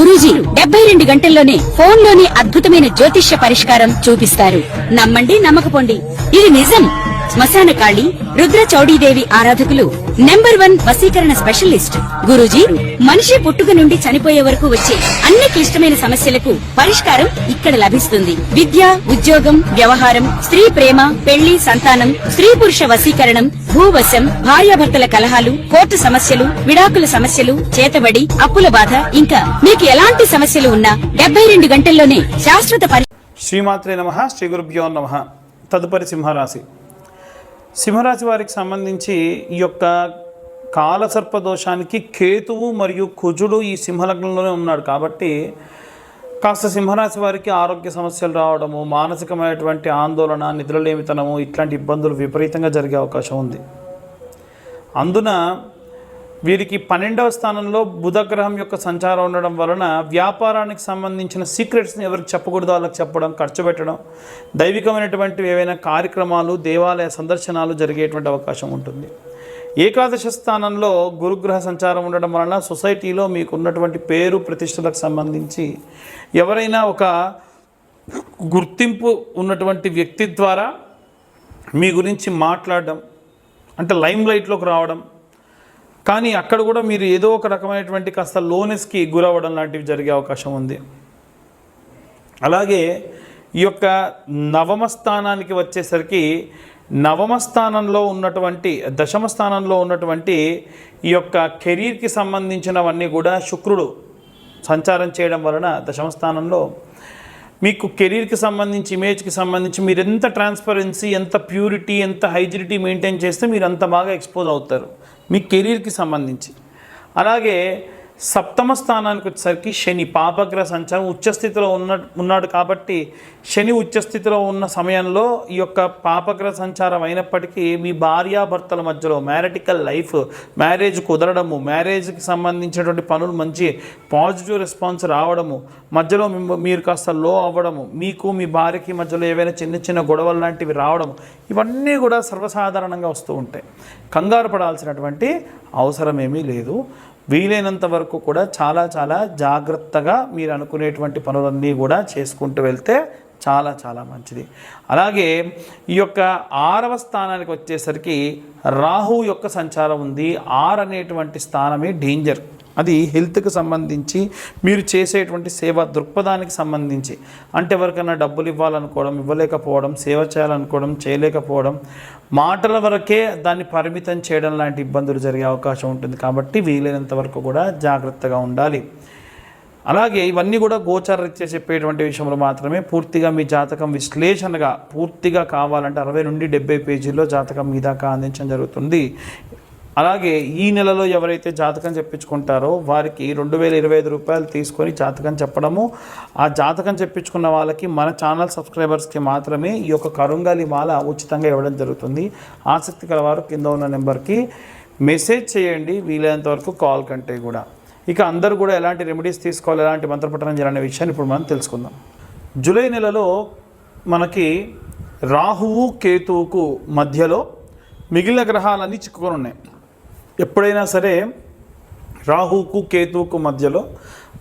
గురూజీ 72 గంటల్లోనే ఫోన్ లోని అద్భుతమైన జ్యోతిష్య పరిష్కారం చూపిస్తారు. నమ్మండి, నమ్మకపోండి, ఇది నిజం. శ్మశాన కాళి రుద్ర చౌడీదేవి ఆరాధకులు నంబర్ 1 వశీకరణ స్పెషలిస్ట్. గురూజీ మనిషి పుట్టుక నుండి చనిపోయే వరకు వచ్చే అన్ని క్లిష్టమైన సమస్యలకు పరిష్కారం ఇక్కడ లభిస్తుంది. విద్య, ఉద్యోగం, వ్యవహారం, స్త్రీ ప్రేమ, పెళ్లి, సంతానం, స్త్రీ పురుష వశీకరణం, భూవశం, భార్యాభర్తల కలహాలు, కోర్టు సమస్యలు, విడాకుల సమస్యలు, చేతబడి, అప్పుల బాధ, ఇంకా మీకు ఎలాంటి సమస్యలు ఉన్నా 72 గంటల్లోనే శాశ్వత శ్రీమాత్రే నమః. శ్రీ గురుభ్యో నమః. తదుపరి సింహరాశి. సింహరాశి వారికి సంబంధించి ఈ యొక్క కాలసర్ప దోషానికి కేతువు మరియు కుజుడు ఈ సింహలగ్నంలోనే ఉన్నాడు కాబట్టి కాస్త సింహరాశి వారికి ఆరోగ్య సమస్యలు రావడము, మానసికమైనటువంటి ఆందోళన, నిద్రలేమితనము, ఇట్లాంటి ఇబ్బందులు విపరీతంగా జరిగే అవకాశం ఉంది. అందున వీరికి 12వ స్థానంలో బుధగ్రహం యొక్క సంచారం ఉండడం వలన వ్యాపారానికి సంబంధించిన సీక్రెట్స్ని ఎవరికి చెప్పకూడదో వాళ్ళకి చెప్పడం, ఖర్చు పెట్టడం, దైవికమైనటువంటి ఏవైనా కార్యక్రమాలు, దేవాలయ సందర్శనాలు జరిగేటువంటి అవకాశం ఉంటుంది. ఏకాదశ స్థానంలో గురుగ్రహ సంచారం ఉండడం వలన సొసైటీలో మీకు ఉన్నటువంటి పేరు ప్రతిష్టలకు సంబంధించి ఎవరైనా ఒక గుర్తింపు ఉన్నటువంటి వ్యక్తి ద్వారా మీ గురించి మాట్లాడడం, అంటే లైమ్ లైట్లోకి రావడం, కానీ అక్కడ కూడా మీరు ఏదో ఒక రకమైనటువంటి కాస్త లోనెస్కి గురవ్వడం లాంటివి జరిగే అవకాశం ఉంది. అలాగే ఈ యొక్క నవమ స్థానానికి వచ్చేసరికి నవమ స్థానంలో ఉన్నటువంటి, దశమ స్థానంలో ఉన్నటువంటి ఈ యొక్క కెరీర్కి సంబంధించినవన్నీ కూడా శుక్రుడు సంచారం చేయడం వలన దశమ స్థానంలో మీకు కెరీర్కి సంబంధించి, ఇమేజ్కి సంబంధించి మీరు ఎంత ట్రాన్స్పరెన్సీ, ఎంత ప్యూరిటీ, ఎంత హైజినిటీ మెయింటైన్ చేస్తే మీరు అంత బాగా ఎక్స్పోజ్ అవుతారు మీ కెరీర్కి సంబంధించి. అలాగే సప్తమ స్థానానికి వచ్చేసరికి శని పాపగ్రహ సంచారం ఉచ్చస్థితిలో ఉన్నాడు కాబట్టి శని ఉచ్చస్థితిలో ఉన్న సమయంలో ఈ యొక్క పాపగ్రహ సంచారం అయినప్పటికీ మీ భార్యాభర్తల మధ్యలో మ్యారిటికల్ లైఫ్, మ్యారేజ్ కుదరడము, మ్యారేజ్కి సంబంధించినటువంటి పనులు మంచి పాజిటివ్ రెస్పాన్స్ రావడము, మధ్యలో మీరు కాస్త లో అవ్వడము, మీకు మీ భార్యకి మధ్యలో ఏవైనా చిన్న చిన్న గొడవలు లాంటివి రావడము, ఇవన్నీ కూడా సర్వసాధారణంగా వస్తూ ఉంటాయి. కంగారు పడాల్సినటువంటి అవసరం ఏమీ లేదు. వీలైనంత వరకు కూడా చాలా చాలా జాగ్రత్తగా మీరు అనుకునేటువంటి పనులన్నీ కూడా చేసుకుంటూ వెళ్తే చాలా చాలా మంచిది. అలాగే ఈ యొక్క 6వ స్థానానికి వచ్చేసరికి రాహువు యొక్క సంచారం ఉంది. 6 అనేటువంటి స్థానమే డేంజర్. అది హెల్త్కి సంబంధించి, మీరు చేసేటువంటి సేవా దృక్పథానికి సంబంధించి, అంటే ఎవరికైనా డబ్బులు ఇవ్వాలనుకోవడం, ఇవ్వలేకపోవడం, సేవ చేయాలనుకోవడం, చేయలేకపోవడం, మాటల వరకే దాన్ని పరిమితం చేయడం లాంటి ఇబ్బందులు జరిగే అవకాశం ఉంటుంది. కాబట్టి వీలైనంత వరకు కూడా జాగ్రత్తగా ఉండాలి. అలాగే ఇవన్నీ కూడా గోచారరీత్యా చెప్పేటువంటి విషయంలో మాత్రమే. పూర్తిగా మీ జాతకం విశ్లేషణగా పూర్తిగా కావాలంటే 60 నుండి 70 పేజీల్లో జాతకం మీ దాకా అందించడం జరుగుతుంది. అలాగే ఈ నెలలో ఎవరైతే జాతకం చెప్పించుకుంటారో వారికి 2025 రూపాయలు తీసుకొని జాతకం చెప్పడము, ఆ జాతకం చెప్పించుకున్న వాళ్ళకి మన ఛానల్ సబ్స్క్రైబర్స్కి మాత్రమే ఈ యొక్క కరుంగాలి మాల ఉచితంగా ఇవ్వడం జరుగుతుంది. ఆసక్తి కలవారు కింద ఉన్న నెంబర్కి మెసేజ్ చేయండి, వీలైనంత వరకు కాల్ కంటే కూడా. ఇక అందరూ కూడా ఎలాంటి రెమెడీస్ తీసుకోవాలి, ఎలాంటి మంత్రపఠనం చేయాలనే విషయాన్ని ఇప్పుడు మనం తెలుసుకుందాం. జూలై నెలలో మనకి రాహువు కేతువుకు మధ్యలో మిగిలిన గ్రహాలన్నీ చిక్కుకొని ఉన్నాయి. ఎప్పుడైనా సరే రాహువుకు కేతువుకు మధ్యలో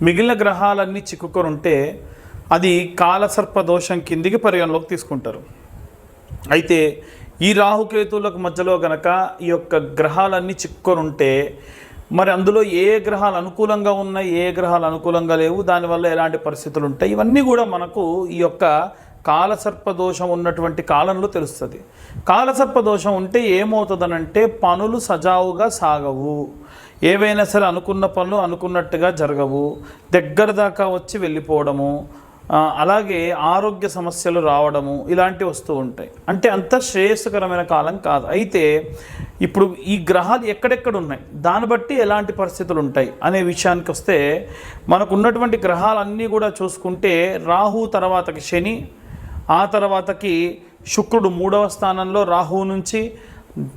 మిగిలిన గ్రహాలన్నీ చిక్కుకొని ఉంటే అది కాలసర్ప దోషం కిందికి పరిగణలోకి తీసుకుంటారు. అయితే ఈ రాహుకేతువులకు మధ్యలో గనక ఈ యొక్క గ్రహాలన్నీ చిక్కుకొని ఉంటే మరి అందులో ఏ గ్రహాలు అనుకూలంగా ఉన్నాయి, ఏ గ్రహాలు అనుకూలంగా లేవు, దానివల్ల ఎలాంటి పరిస్థితులు ఉంటాయి, ఇవన్నీ కూడా మనకు ఈ యొక్క కాలసర్ప దోషం ఉన్నటువంటి కాలంలో తెలుస్తుంది. కాలసర్ప దోషం ఉంటే ఏమవుతుందనంటే పనులు సజావుగా సాగవు, ఏవైనా సరే అనుకున్న పనులు అనుకున్నట్టుగా జరగవు, దగ్గర దాకా వచ్చి వెళ్ళిపోవడము, అలాగే ఆరోగ్య సమస్యలు రావడము, ఇలాంటివి వస్తూ ఉంటాయి. అంటే అంత శ్రేయస్కరమైన కాలం కాదు. అయితే ఇప్పుడు ఈ గ్రహాలు ఎక్కడెక్కడ ఉన్నాయి, దాన్ని బట్టి ఎలాంటి పరిస్థితులు ఉంటాయి అనే విషయానికి వస్తే మనకు ఉన్నటువంటి గ్రహాలన్నీ కూడా చూసుకుంటే రాహు తర్వాతకి శని, ఆ తర్వాతకి శుక్రుడు 3వ స్థానంలో రాహువు నుంచి,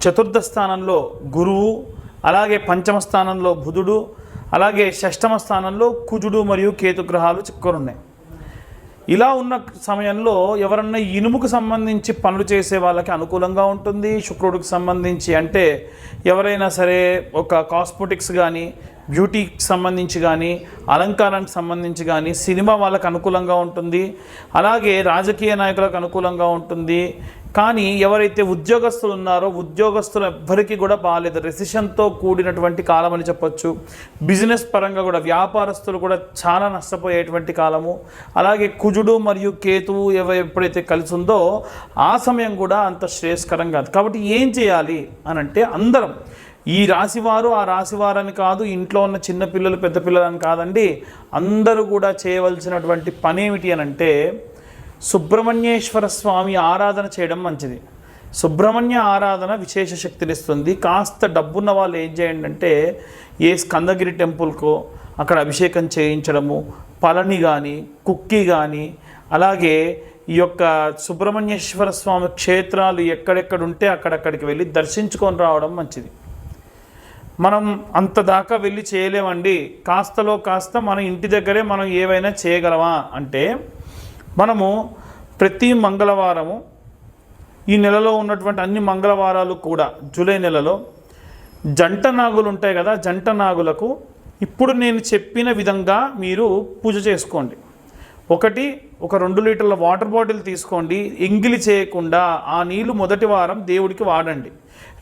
4థ స్థానంలో గురువు, అలాగే 5వ స్థానంలో బుధుడు, అలాగే 6వ స్థానంలో కుజుడు మరియు కేతు గ్రహాలు చిక్కుకొని ఉన్నాయి. ఇలా ఉన్న సమయంలో ఎవరన్నా ఇనుముకు సంబంధించి పనులు చేసే వాళ్ళకి అనుకూలంగా ఉంటుంది. శుక్రుడికి సంబంధించి అంటే ఎవరైనా సరే ఒక కాస్మెటిక్స్ కానీ బ్యూటీకి సంబంధించి కానీ, అలంకారానికి సంబంధించి కానీ సినిమా వాళ్ళకు అనుకూలంగా ఉంటుంది, అలాగే రాజకీయ నాయకులకు అనుకూలంగా ఉంటుంది. కానీ ఎవరైతే ఉద్యోగస్తులు ఉన్నారో ఉద్యోగస్తులు ఎవ్వరికీ కూడా బాగాలేదు. రెసిషన్తో కూడినటువంటి కాలం అని చెప్పొచ్చు. బిజినెస్ పరంగా కూడా వ్యాపారస్తులు కూడా చాలా నష్టపోయేటువంటి కాలము. అలాగే కుజుడు మరియు కేతువు ఎప్పుడైతే కలిసి ఉందో ఆ సమయం కూడా అంత శ్రేయస్కరం కాదు. కాబట్టి ఏం చేయాలి అని అంటే, అందరం ఈ రాశివారు ఆ రాశివారని కాదు, ఇంట్లో ఉన్న చిన్నపిల్లలు పెద్ద పిల్లలని కాదండి, అందరూ కూడా చేయవలసినటువంటి పని ఏమిటి అని అంటే, సుబ్రహ్మణ్యేశ్వర స్వామి ఆరాధన చేయడం మంచిది. సుబ్రహ్మణ్య ఆరాధన విశేష శక్తినిస్తుంది. కాస్త డబ్బున్న వాళ్ళు ఏం చేయండి అంటే, ఏ స్కందగిరి టెంపుల్కో అక్కడ అభిషేకం చేయించడము, పళని కానీ కుక్కి కానీ, అలాగే ఈ యొక్క సుబ్రహ్మణ్యేశ్వర స్వామి క్షేత్రాలు ఎక్కడెక్కడ ఉంటే అక్కడక్కడికి వెళ్ళి దర్శించుకొని రావడం మంచిది. మనం అంత దాకా వెళ్ళి చేయలేమండి, కాస్తలో కాస్త మన ఇంటి దగ్గరే మనం ఏవైనా చేయగలమా అంటే, మనము ప్రతి మంగళవారము ఈ నెలలో ఉన్నటువంటి అన్ని మంగళవారాలు కూడా జూలై నెలలో జంట నాగులు ఉంటాయి కదా, జంట నాగులకు ఇప్పుడు నేను చెప్పిన విధంగా మీరు పూజ చేసుకోండి. ఒకటి, ఒక 2 లీటర్ల వాటర్ బాటిల్ తీసుకోండి. ఎంగిలి చేయకుండా ఆ నీళ్లు మొదటి వారం దేవుడికి వాడండి.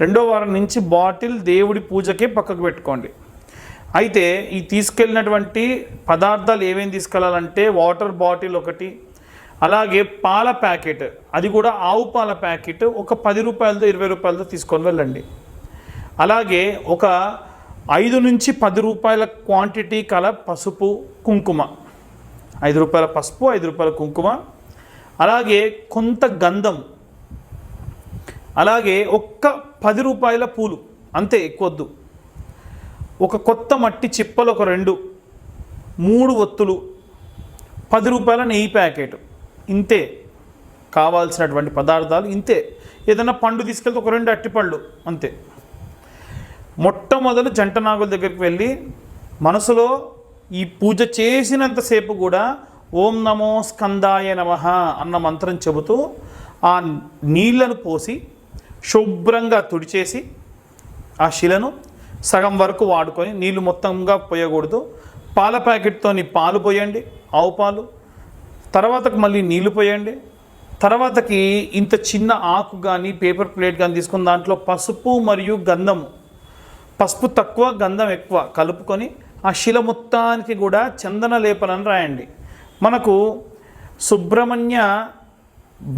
2వ వారం నుంచి బాటిల్ దేవుడి పూజకే పక్కకు పెట్టుకోండి. అయితే ఈ తీసుకెళ్ళినటువంటి పదార్థాలు ఏమేమి తీసుకెళ్ళాలంటే, వాటర్ బాటిల్ ఒకటి, అలాగే పాల ప్యాకెట్, అది కూడా ఆవు పాల ప్యాకెట్ ఒక 10 రూపాయలతో 20 రూపాయలతో తీసుకొని వెళ్ళండి. అలాగే ఒక 5 నుంచి 10 రూపాయల క్వాంటిటీ కల పసుపు కుంకుమ, 5 రూపాయల పసుపు 5 రూపాయల కుంకుమ, అలాగే కొంత గంధం, అలాగే ఒక్క 10 రూపాయల పూలు, అంతే, ఎక్కువద్దు. ఒక కొత్త మట్టి చిప్పలు ఒక 2, 3 ఒత్తులు, 10 రూపాయల నెయ్యి ప్యాకెట్, ఇంతే కావాల్సినటువంటి పదార్థాలు. ఇంతే. ఏదైనా పండు తీసుకెళ్తే ఒక 2 అట్టిపళ్ళు, అంతే. మొట్టమొదలు జంట నాగుల దగ్గరికి వెళ్ళి మనసులో ఈ పూజ చేసినంతసేపు కూడా ఓం నమో స్కందాయ నమః అన్న మంత్రం చెబుతూ ఆ నీళ్లను పోసి శుభ్రంగా తుడిచేసి ఆ శిలను సగం వరకు వాడుకొని, నీళ్లు మొత్తంగా పోయకూడదు. పాల ప్యాకెట్తోని పాలు పోయండి, ఆవు పాలు. తర్వాతకు మళ్ళీ నీళ్లు పోయండి. తర్వాతకి ఇంత చిన్న ఆకు కానీ పేపర్ ప్లేట్ కానీ తీసుకుని దాంట్లో పసుపు మరియు గంధము, పసుపు తక్కువ గంధం ఎక్కువ కలుపుకొని ఆ శిల మొత్తానికి కూడా చందన లేపనం రాయండి. మనకు సుబ్రహ్మణ్య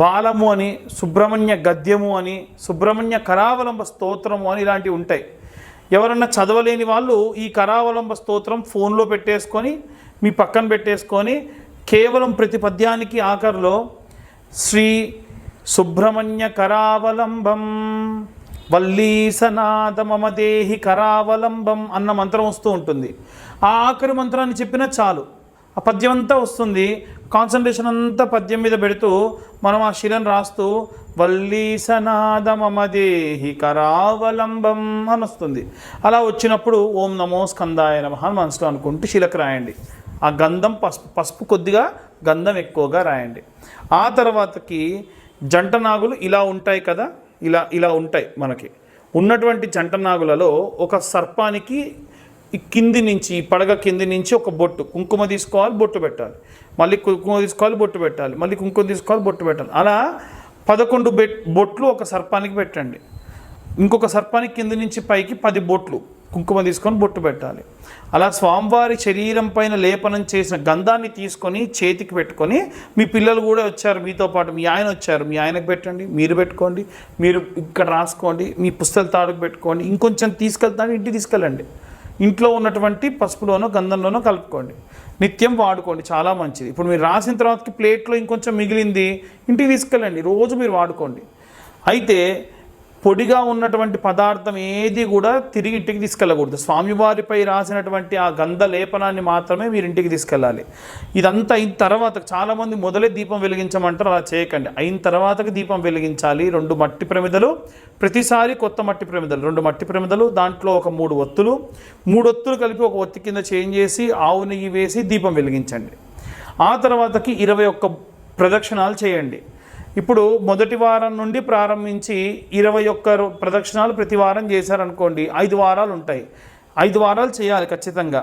బాలము అని, సుబ్రహ్మణ్య గద్యము అని, సుబ్రహ్మణ్య కరావలంబ స్తోత్రము అని ఇలాంటివి ఉంటాయి. ఎవరన్నా చదవలేని వాళ్ళు ఈ కరావలంబ స్తోత్రం ఫోన్లో పెట్టేసుకొని మీ పక్కన పెట్టేసుకొని కేవలం ప్రతి పద్యానికి ఆఖరిలో శ్రీ సుబ్రహ్మణ్య కరావలంబం వల్లీసనాథ మమ దేహి కరావలంబం అన్న మంత్రం వస్తూ ఉంటుంది. ఆ ఆఖరి మంత్రాన్ని చెప్పినా చాలు, ఆ పద్యం అంతా వస్తుంది. కాన్సన్ట్రేషన్ అంతా పద్యం మీద పెడుతూ మనం ఆ శిలను రాస్తూ వల్లీసనాథ మమ దేహి కరావలంబం అని వస్తుంది. అలా వచ్చినప్పుడు ఓం నమో స్కందాయ నమః అని మనసులో అనుకుంటూ శిలకు రాయండి. ఆ గంధం పసుపు కొద్దిగా గంధం ఎక్కువగా రాయండి. ఆ తర్వాతకి జంట నాగులు ఇలా ఉంటాయి కదా, ఇలా ఉంటాయి. మనకి ఉన్నటువంటి జంట నాగులలో ఒక సర్పానికి కింది నుంచి, పడగ కింది నుంచి ఒక బొట్టు కుంకుమ తీసుకోవాలి, బొట్టు పెట్టాలి, మళ్ళీ కుంకుమ తీసుకోవాలి, బొట్టు పెట్టాలి, మళ్ళీ కుంకుమ తీసుకోవాలి, బొట్టు పెట్టాలి. అలా 11 బొట్లు ఒక సర్పానికి పెట్టండి. ఇంకొక సర్పానికి కింది నుంచి పైకి 10 బొట్లు కుంకుమ తీసుకొని బొట్టు పెట్టాలి. అలా స్వామివారి శరీరం పైన లేపనం చేసిన గంధాన్ని తీసుకొని చేతికి పెట్టుకొని, మీ పిల్లలు కూడా వచ్చారు మీతో పాటు, మీ ఆయన వచ్చారు, మీ ఆయనకు పెట్టండి, మీరు పెట్టుకోండి, మీరు ఇక్కడ రాసుకోండి, మీ పుస్తల తాడుకు పెట్టుకోండి, ఇంకొంచెం తీసుకెళ్తాను ఇంటికి తీసుకెళ్ళండి, ఇంట్లో ఉన్నటువంటి పసుపులోనో గంధంలోనో కలుపుకోండి, నిత్యం వాడుకోండి, చాలా మంచిది. ఇప్పుడు మీరు రాసిన తర్వాతకి ప్లేట్లో ఇంకొంచెం మిగిలింది ఇంటికి తీసుకెళ్ళండి, రోజు మీరు వాడుకోండి. అయితే పొడిగా ఉన్నటువంటి పదార్థం ఏది కూడా తిరిగి ఇంటికి తీసుకెళ్ళకూడదు. స్వామివారిపై రాసినటువంటి ఆ గంధ లేపనాన్ని మాత్రమే మీరు ఇంటికి తీసుకెళ్ళాలి. ఇదంతా అయిన తర్వాత, చాలామంది మొదలే దీపం వెలిగించమంటారు, అలా చేయకండి. అయిన తర్వాతకి దీపం వెలిగించాలి. 2 మట్టి ప్రమిదలు, ప్రతిసారి కొత్త మట్టి ప్రమిదలు, 2 మట్టి ప్రమిదలు, దాంట్లో ఒక 3 ఒత్తులు, 3 ఒత్తులు కలిపి ఒక ఒత్తి కింద చేంజ్ చేసి ఆవు నెయ్యి వేసి దీపం వెలిగించండి. ఆ తర్వాతకి 21 ప్రదక్షిణాలు చేయండి. ఇప్పుడు మొదటి వారం నుండి ప్రారంభించి 21 ప్రదక్షిణాలు ప్రతి వారం చేశారనుకోండి, 5 వారాలు ఉంటాయి. 5 వారాలు చేయాలి ఖచ్చితంగా.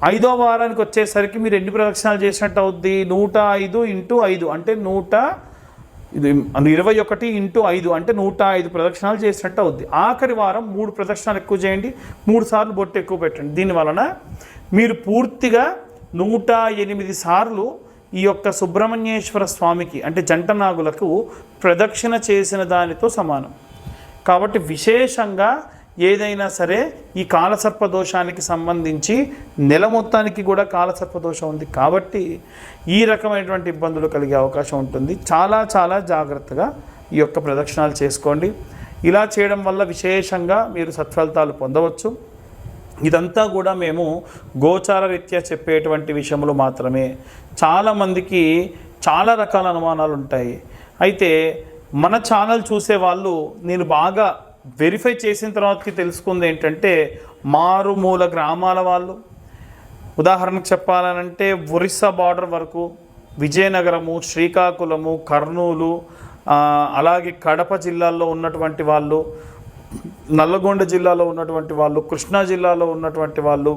5వ వారానికి వచ్చేసరికి మీరు ఎన్ని ప్రదక్షిణాలు చేసినట్టు అవుద్ది? 105 × 5 అంటే 21 × 5 అంటే 105 ప్రదక్షిణాలు చేసినట్టు అవుద్ది. ఆఖరి వారం 3 ప్రదక్షిణాలు ఎక్కువ చేయండి, 3 సార్లు బొట్టు ఎక్కువ పెట్టండి. దీనివలన మీరు పూర్తిగా 108 సార్లు ఈ యొక్క సుబ్రహ్మణ్యేశ్వర స్వామికి అంటే జంట నాగులకు ప్రదక్షిణ చేసిన దానితో సమానం. కాబట్టి విశేషంగా ఏదైనా సరే ఈ కాలసర్ప దోషానికి సంబంధించి నెల మొత్తానికి కూడా కాలసర్ప దోషం ఉంది కాబట్టి ఈ రకమైనటువంటి ఇబ్బందులు కలిగే అవకాశం ఉంటుంది. చాలా చాలా జాగ్రత్తగా ఈ యొక్క ప్రదక్షిణాలు చేసుకోండి. ఇలా చేయడం వల్ల విశేషంగా మీరు సత్ఫలితాలు పొందవచ్చు. ఇదంతా కూడా మేము గోచార రీత్యా చెప్పేటువంటి విషయములు మాత్రమే. చాలామందికి చాలా రకాల అనుమానాలు ఉంటాయి. అయితే మన ఛానల్ చూసే వాళ్ళు నేను బాగా వెరిఫై చేసిన తర్వాతకి తెలుసుకుంది ఏంటంటే, మారుమూల గ్రామాల వాళ్ళు, ఉదాహరణకు చెప్పాలనంటే ఒరిస్సా బార్డర్ వరకు, విజయనగరము, శ్రీకాకుళము, కర్నూలు, అలాగే కడప జిల్లాల్లో ఉన్నటువంటి వాళ్ళు, నల్లగొండ జిల్లాలో ఉన్నటువంటి వాళ్ళు, కృష్ణా జిల్లాలో ఉన్నటువంటి వాళ్ళు,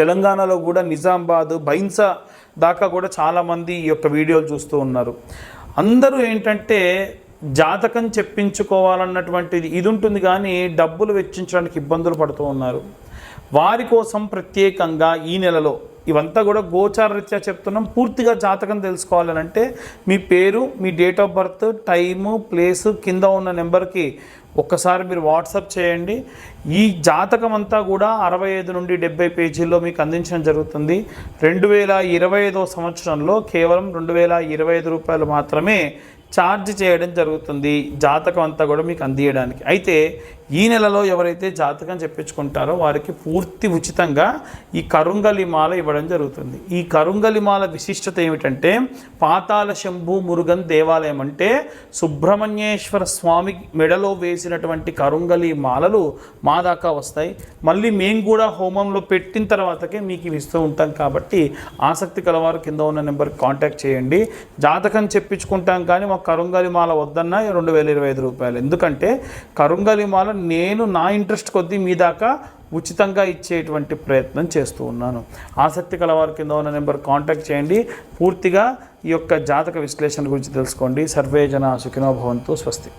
తెలంగాణలో కూడా నిజామాబాద్, బైన్సా దాకా కూడా చాలామంది ఈ యొక్క వీడియోలు చూస్తూ ఉన్నారు. అందరూ ఏంటంటే జాతకం చెప్పించుకోవాలన్నటువంటిది ఇది ఉంటుంది, కానీ డబ్బులు వెచ్చించడానికి ఇబ్బందులు పడుతూ ఉన్నారు. వారి కోసం ప్రత్యేకంగా ఈ నెలలో ఇవంతా కూడా గోచార రీత్యా చెప్తున్నాం. పూర్తిగా జాతకం తెలుసుకోవాలనంటే మీ పేరు, మీ date of birth, time, place కింద ఉన్న నెంబర్కి ఒక్కసారి మీరు వాట్సాప్ చేయండి. ఈ జాతకం అంతా కూడా 65 నుండి 70 పేజీల్లో మీకు అందించడం జరుగుతుంది. 2025వ సంవత్సరంలో కేవలం 2025 రూపాయలు మాత్రమే ఛార్జ్ చేయడం జరుగుతుంది జాతకం అంతా కూడా మీకు అందియడానికి. అయితే ఈ నెలలో ఎవరైతే జాతకం చెప్పించుకుంటారో వారికి పూర్తి ఉచితంగా ఈ కరుంగలి మాల ఇవ్వడం జరుగుతుంది. ఈ కరుంగలి మాల విశిష్టత ఏమిటంటే, పాతాళ శంభు మురుగన్ దేవాలయం అంటే సుబ్రహ్మణ్యేశ్వర స్వామి మెడలో వేసినటువంటి కరుంగలి మాలలు మా దాకా వస్తాయి. మళ్ళీ మేము కూడా హోమంలో పెట్టిన తర్వాతకే మీకు ఇవి ఇస్తూ ఉంటాం. కాబట్టి ఆసక్తి కలవారు కింద ఉన్న నెంబర్కి కాంటాక్ట్ చేయండి. జాతకం చెప్పించుకుంటాం కానీ మాకు కరుంగలి మాల వద్దన్నా 2025 రూపాయలు. ఎందుకంటే కరుంగలి మాల నేను నా ఇంట్రెస్ట్ కొద్దీ మీ దాకా ఉచితంగా ఇచ్చేటువంటి ప్రయత్నం చేస్తూ ఉన్నాను. ఆసక్తి కలవారు కింద ఉన్న నెంబర్ కాంటాక్ట్ చేయండి. పూర్తిగా ఈ యొక్క జాతక విశ్లేషణ గురించి తెలుసుకోండి. సర్వే జన సుఖినో భవంతు. స్వస్తి.